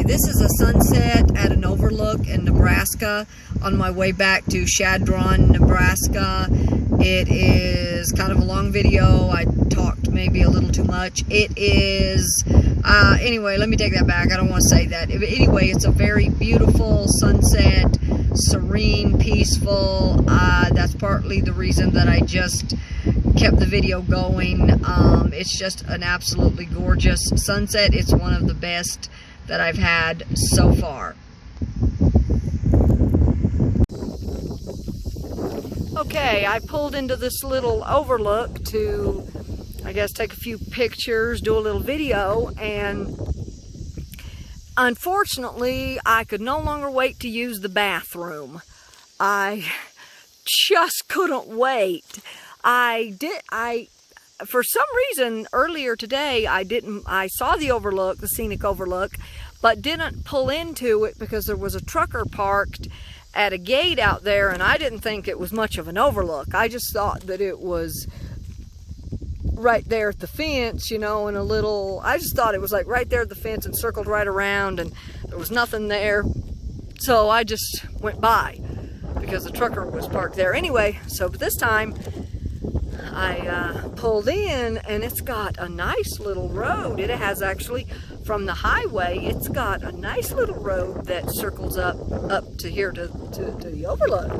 this is a sunset at an overlook in Nebraska on my way back to Shadron, Nebraska. It is kind of a long video. I talked maybe a little too much. It is, anyway, let me take that back. I don't want to say that. Anyway, it's a very beautiful sunset, serene, peaceful. That's partly the reason that I just kept the video going. It's just an absolutely gorgeous sunset. It's one of the best that I've had so far. Okay, I pulled into this little overlook to, I guess, take a few pictures, do a little video, and unfortunately, I could no longer wait to use the bathroom. I just couldn't wait. For some reason, earlier today, I saw the overlook, the scenic overlook, but didn't pull into it because there was a trucker parked at a gate out there, and I didn't think it was much of an overlook. I just thought that it was right there at the fence, you know, in a little, I just thought it was like right there at the fence and circled right around, and there was nothing there. So I just went by because the trucker was parked there anyway. So but this time I pulled in, and it's got a nice little road. It has actually, from the highway, it's got a nice little road that circles up to here to the overlook.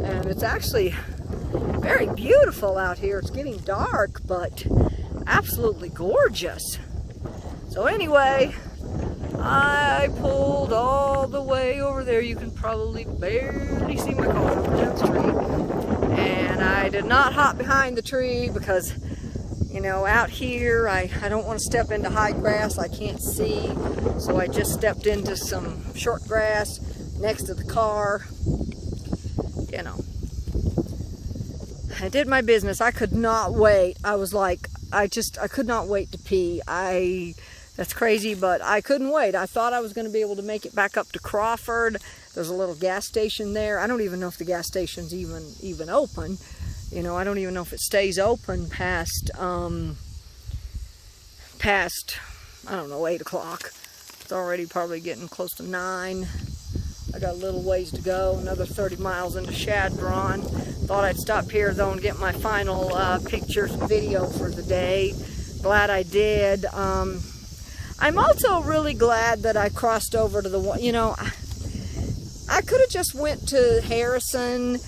And it's actually very beautiful out here. It's getting dark, but absolutely gorgeous. So anyway, I pulled all the way over there. You can probably barely see my car over that tree. And I did not hop behind the tree because, you know, out here, I don't want to step into high grass. I can't see. So I just stepped into some short grass next to the car. You know, I did my business. I could not wait. I was like, I could not wait to pee. That's crazy, but I couldn't wait. I thought I was going to be able to make it back up to Crawford. There's a little gas station there. I don't even know if the gas station's even open. You know, I don't even know if it stays open past, I don't know, 8 o'clock. It's already probably getting close to 9. I got a little ways to go, another 30 miles into Shadron. Thought I'd stop here though and get my final pictures and video for the day. Glad I did. I'm also really glad that I crossed over to the, you know, I could have just went to Harrison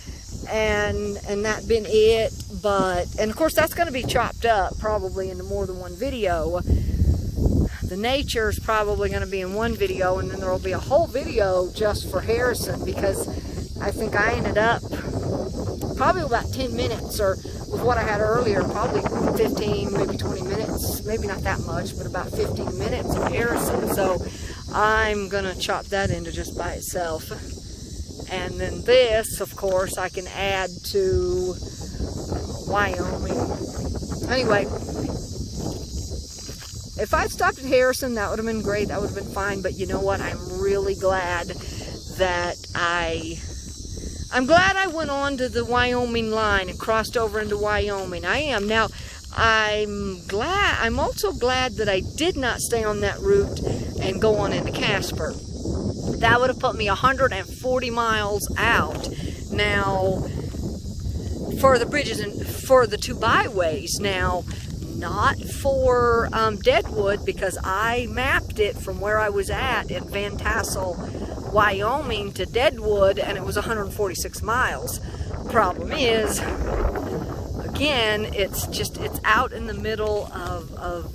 and that been it, but, and of course that's going to be chopped up probably into more than one video. The nature is probably going to be in one video, and then there will be a whole video just for Harrison, because I think I ended up probably about 10 minutes, or with what I had earlier, probably 15, maybe 20 minutes, maybe not that much, but about 15 minutes of Harrison. So I'm going to chop that into just by itself. And then this, of course, I can add to Wyoming. Anyway, if I'd stopped at Harrison, that would have been great. That would have been fine. But you know what? I'm really glad that I'm glad I went on to the Wyoming line and crossed over into Wyoming. I am. Now, I'm also glad that I did not stay on that route and go on into Casper. That would have put me 140 miles out. Now, for the bridges and for the 2 byways. Now, not for Deadwood, because I mapped it from where I was at in Van Tassel, Wyoming to Deadwood, and it was 146 miles. Problem is, again, it's out in the middle of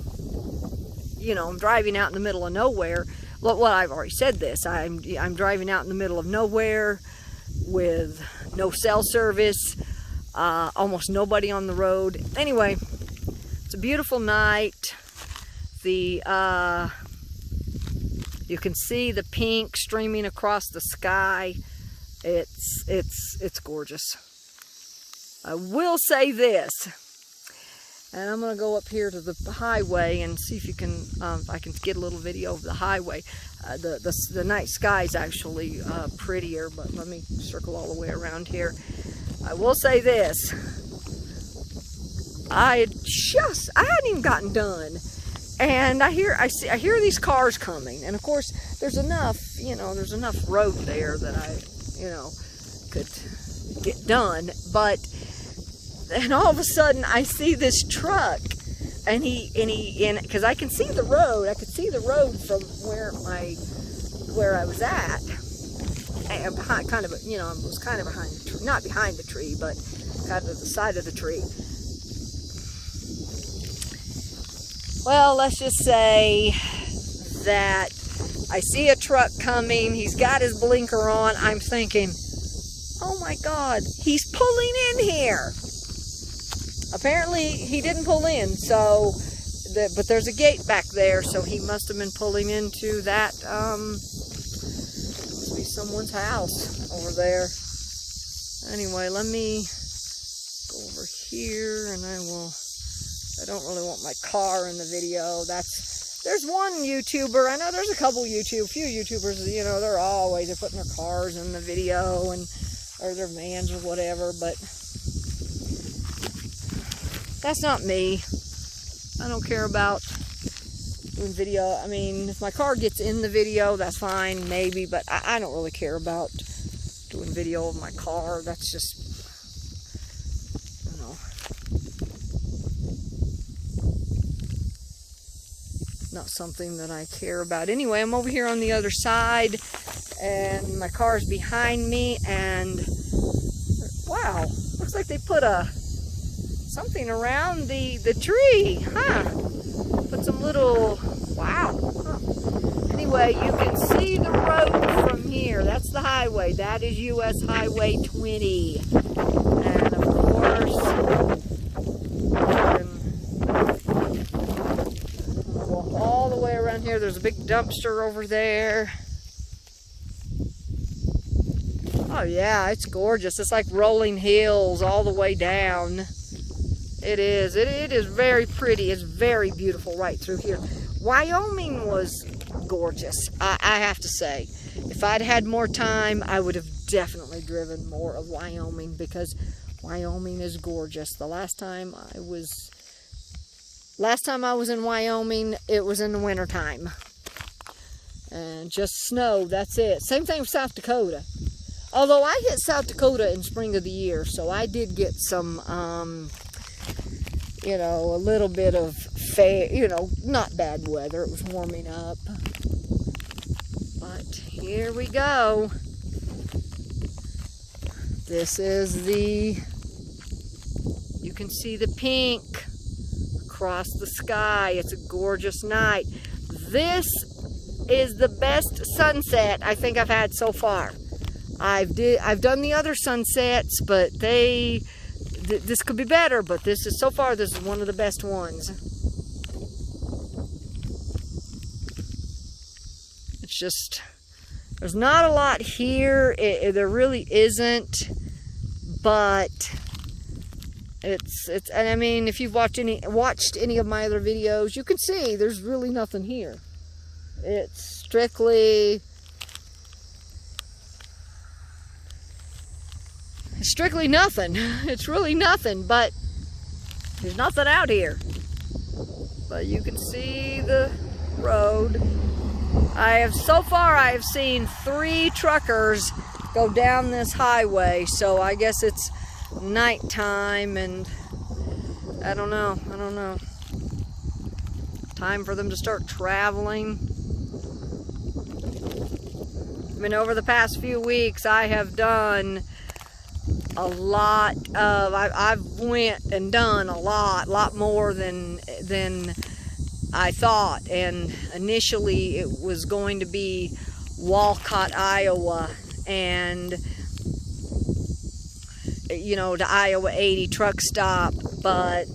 you know, I'm driving out in the middle of nowhere. Well, I've already said this. I'm driving out in the middle of nowhere with no cell service, almost nobody on the road. Anyway, it's a beautiful night. You can see the pink streaming across the sky. It's gorgeous. I will say this, and I'm going to go up here to the highway and see if you can, I can get a little video of the highway. The night sky is actually prettier, but let me circle all the way around here. I will say this. I hadn't even gotten done, And I hear these cars coming, and of course there's enough, there's enough road there that I, could get done. But and all of a sudden I see this truck, and because I can see the road, from where I was at, and behind, I was kind of behind the tree, not behind the tree, but kind of the side of the tree. Well, let's just say that I see a truck coming. He's got his blinker on. I'm thinking, oh my God, he's pulling in here. Apparently, he didn't pull in, but there's a gate back there, so he must have been pulling into that, must be someone's house over there. Anyway, let me go over here, and I don't really want my car in the video. There's one YouTuber, I know there's a few YouTubers, they're putting their cars in the video, or their vans or whatever, but that's not me. I don't care about doing video. I mean, if my car gets in the video, that's fine, maybe, but I don't really care about doing video of my car. That's just, not something that I care about. Anyway, I'm over here on the other side, and my car's behind me, and wow, looks like they put something around the tree, huh? Put some little, wow. Huh. Anyway, you can see the road from here. That's the highway. That is US Highway 20. And of course, walk all the way around here. There's a big dumpster over there. Oh yeah, it's gorgeous. It's like rolling hills all the way down. It is. It is very pretty. It's very beautiful right through here. Wyoming was gorgeous, I have to say. If I'd had more time, I would have definitely driven more of Wyoming, because Wyoming is gorgeous. The last time I was in Wyoming, it was in the wintertime. And just snow, that's it. Same thing with South Dakota. Although I hit South Dakota in spring of the year, so I did get some, a little bit of not bad weather. It was warming up. But here we go. This is you can see the pink across the sky. It's a gorgeous night. This is the best sunset I think I've had so far. I've done the other sunsets, but this could be better, but this is one of the best ones. It's just, there's not a lot here. There really isn't, but and I mean, if you've watched any of my other videos, you can see there's really nothing here. It's strictly nothing. It's really nothing, but there's nothing out here. But you can see the road. So far I have seen 3 truckers go down this highway, so I guess it's nighttime, and I don't know. Time for them to start traveling. I mean, over the past few weeks I have done a lot of, I've went and done a lot more than I thought. And initially it was going to be Walcott, Iowa, and to Iowa 80 truck stop, but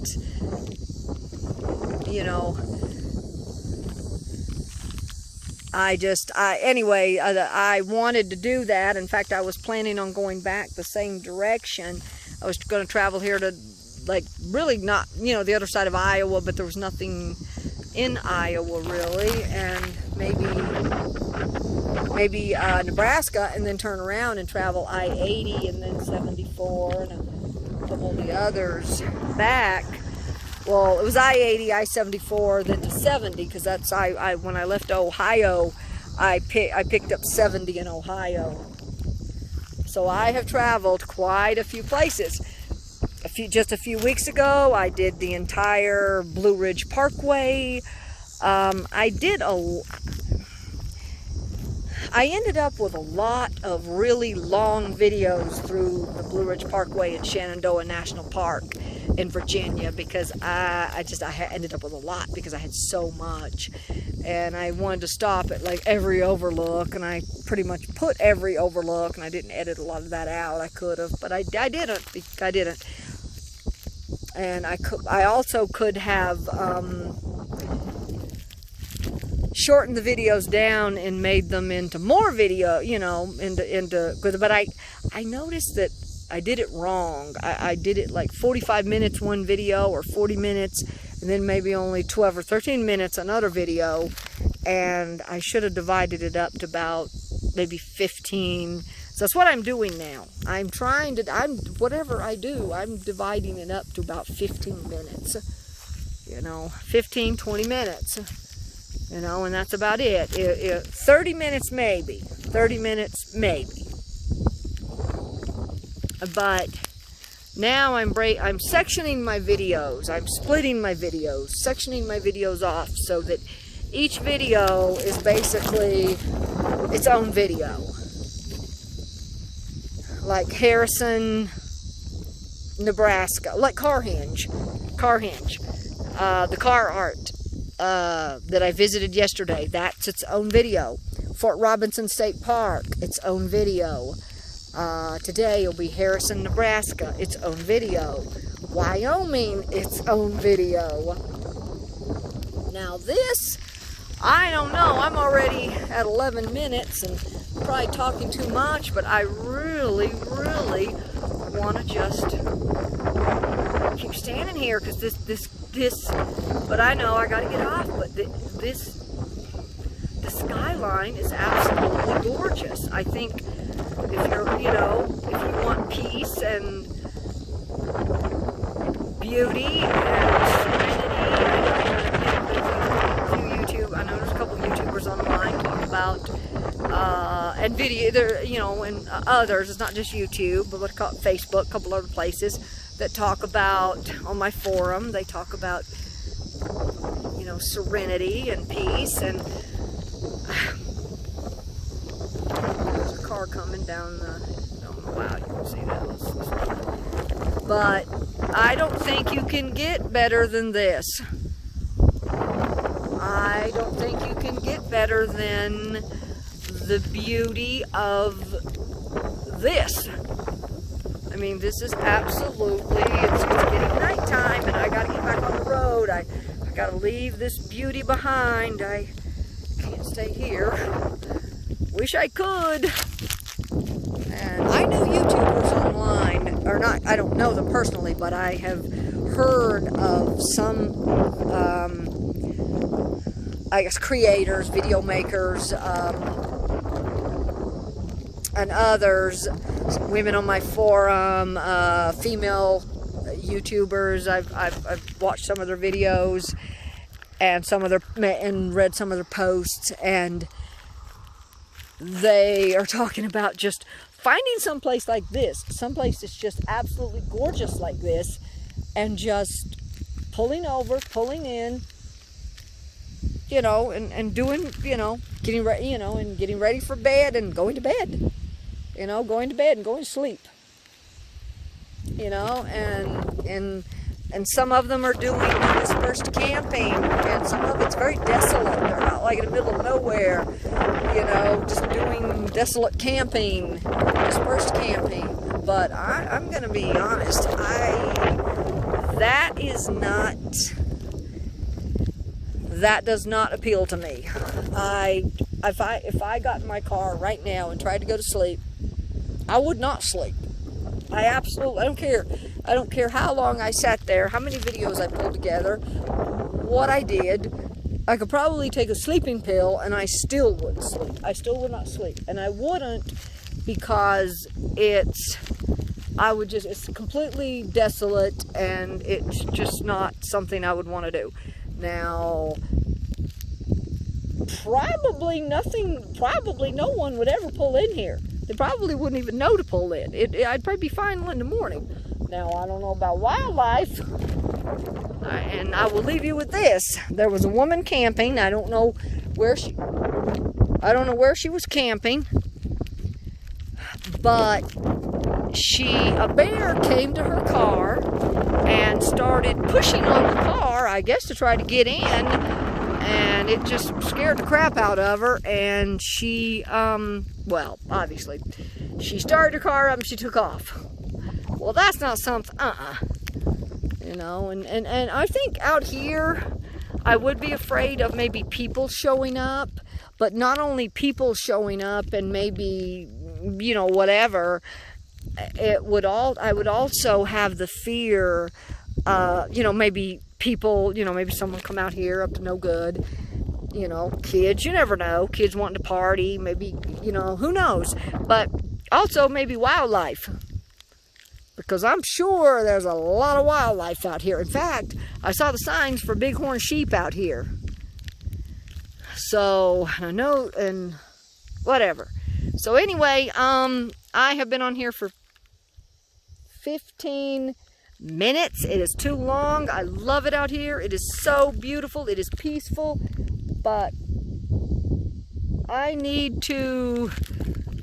I wanted to do that. In fact, I was planning on going back the same direction. I was going to travel here to, really not, the other side of Iowa, but there was nothing in Iowa really, and maybe Nebraska, and then turn around and travel I-80 and then 74 and a couple of the others back. well, it was I-80, I-74, then to 70, because that's, when I left Ohio, I picked up 70 in Ohio. So I have traveled quite a few places. Just a few weeks ago, I did the entire Blue Ridge Parkway. I ended up with a lot of really long videos through the Blue Ridge Parkway in Shenandoah National Park in Virginia, because I ended up with a lot because I had so much, and I wanted to stop at like every overlook, and I pretty much put every overlook, and I didn't edit a lot of that out. I could have, but I didn't. And I also could have shortened the videos down and made them into more video, you know, but I noticed that I did it wrong. I did it like 45 minutes one video, or 40 minutes, and then maybe only 12 or 13 minutes another video, and I should have divided it up to about maybe 15. So that's what I'm doing now. Whatever I do, I'm dividing it up to about 15 minutes. You know, 15, 20 minutes. You know, and that's about it. 30 minutes maybe. 30 minutes maybe. But now I'm sectioning my videos. I'm splitting my videos, sectioning my videos off so that each video is basically its own video. Like Harrison, Nebraska, like Carhenge, the car art that I visited yesterday, that's its own video. Fort Robinson State Park, its own video. Today will be Harrison, Nebraska, its own video. Wyoming, its own video. Now this, I don't know, I'm already at 11 minutes and probably talking too much, but I really want to just keep standing here, because this, but I know I got to get off, but the skyline is absolutely gorgeous. I think if you're, you know, if you want peace and beauty and serenity, I know there's a couple of YouTubers online talk about and video there, you know, and others. It's not just YouTube, but what's called Facebook, a couple other places that talk about, on my forum, they talk about, you know, serenity and peace. And there's a car coming down the, wow, you can see that. But I don't think you can get better than this. I don't think you can get better than the beauty of this. I mean, this is absolutely, it's getting nighttime, and I gotta get back on the road. I gotta leave this beauty behind. I can't stay here. Wish I could. And I know YouTubers online, or not, I don't know them personally, but I have heard of some, I guess, creators, video makers, and others, women on my forum, female YouTubers. I've watched some of their videos and read some of their posts, and they are talking about just finding someplace like this, someplace that's just absolutely gorgeous like this, and just pulling over, pulling in, you know, and doing, you know, getting ready, you know, and getting ready for bed and going to bed. You know, going to bed and going to sleep. You know, and some of them are doing dispersed camping, and some of it's very desolate. They're not like in the middle of nowhere, you know, just doing desolate camping, dispersed camping. But I'm going to be honest, that does not appeal to me. If I got in my car right now and tried to go to sleep, I would not sleep. I don't care. I don't care how long I sat there, how many videos I pulled together, what I did. I could probably take a sleeping pill and I still wouldn't sleep. I still would not sleep. And I wouldn't, because it's it's completely desolate, and it's just not something I would want to do. Now, probably no one would ever pull in here. They probably wouldn't even know to pull in. I'd probably be fine in the morning. Now, I don't know about wildlife, and I will leave you with this. There was a woman camping. I don't know where she was camping, but a bear came to her car and started pushing on the car, I guess to try to get in, and it just scared the crap out of her, and she, well, obviously, she started her car up and she took off. Well, that's not something, you know, and I think out here, I would be afraid of maybe people showing up, but not only people showing up and maybe, you know, whatever, I would also have the fear, you know, maybe people, you know, maybe someone come out here up to no good, you know, kids, you never know, kids wanting to party, maybe, you know, who knows, but also maybe wildlife, because I'm sure there's a lot of wildlife out here. In fact, I saw the signs for bighorn sheep out here, so I know, and whatever. So anyway, I have been on here for 15 minutes. It is too long. I love it out here. It is so beautiful. It is peaceful, but I need to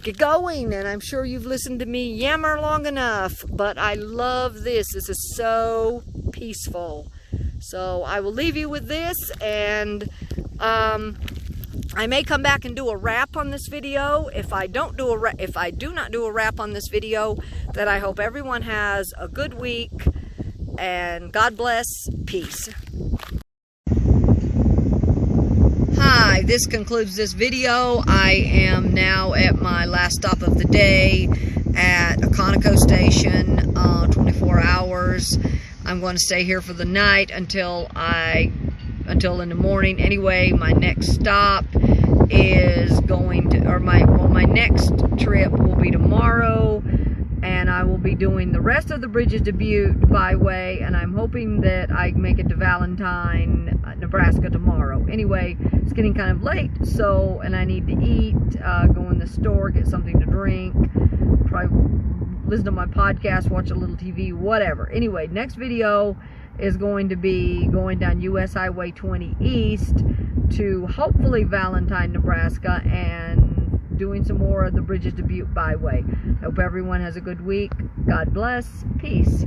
get going, and I'm sure you've listened to me yammer long enough, but I love this. This is so peaceful. So I will leave you with this, and I may come back and do a wrap on this video. If I do not do a wrap on this video, then I hope everyone has a good week, and God bless. Peace. Hi, this concludes this video. I am now at my last stop of the day at a Conoco station, 24 hours. I'm going to stay here for the night until in the morning. Anyway, my next stop is my next trip will be tomorrow, and I will be doing the rest of the Bridges to Butte byway, and I'm hoping that I make it to Valentine, Nebraska tomorrow. Anyway, it's getting kind of late, so, and I need to eat, go in the store, get something to drink, probably listen to my podcast, watch a little TV, whatever. Anyway, next video is going to be going down US Highway 20 East to hopefully Valentine, Nebraska, and doing some more of the Bridges to Butte byway. Hope everyone has a good week. God bless. Peace.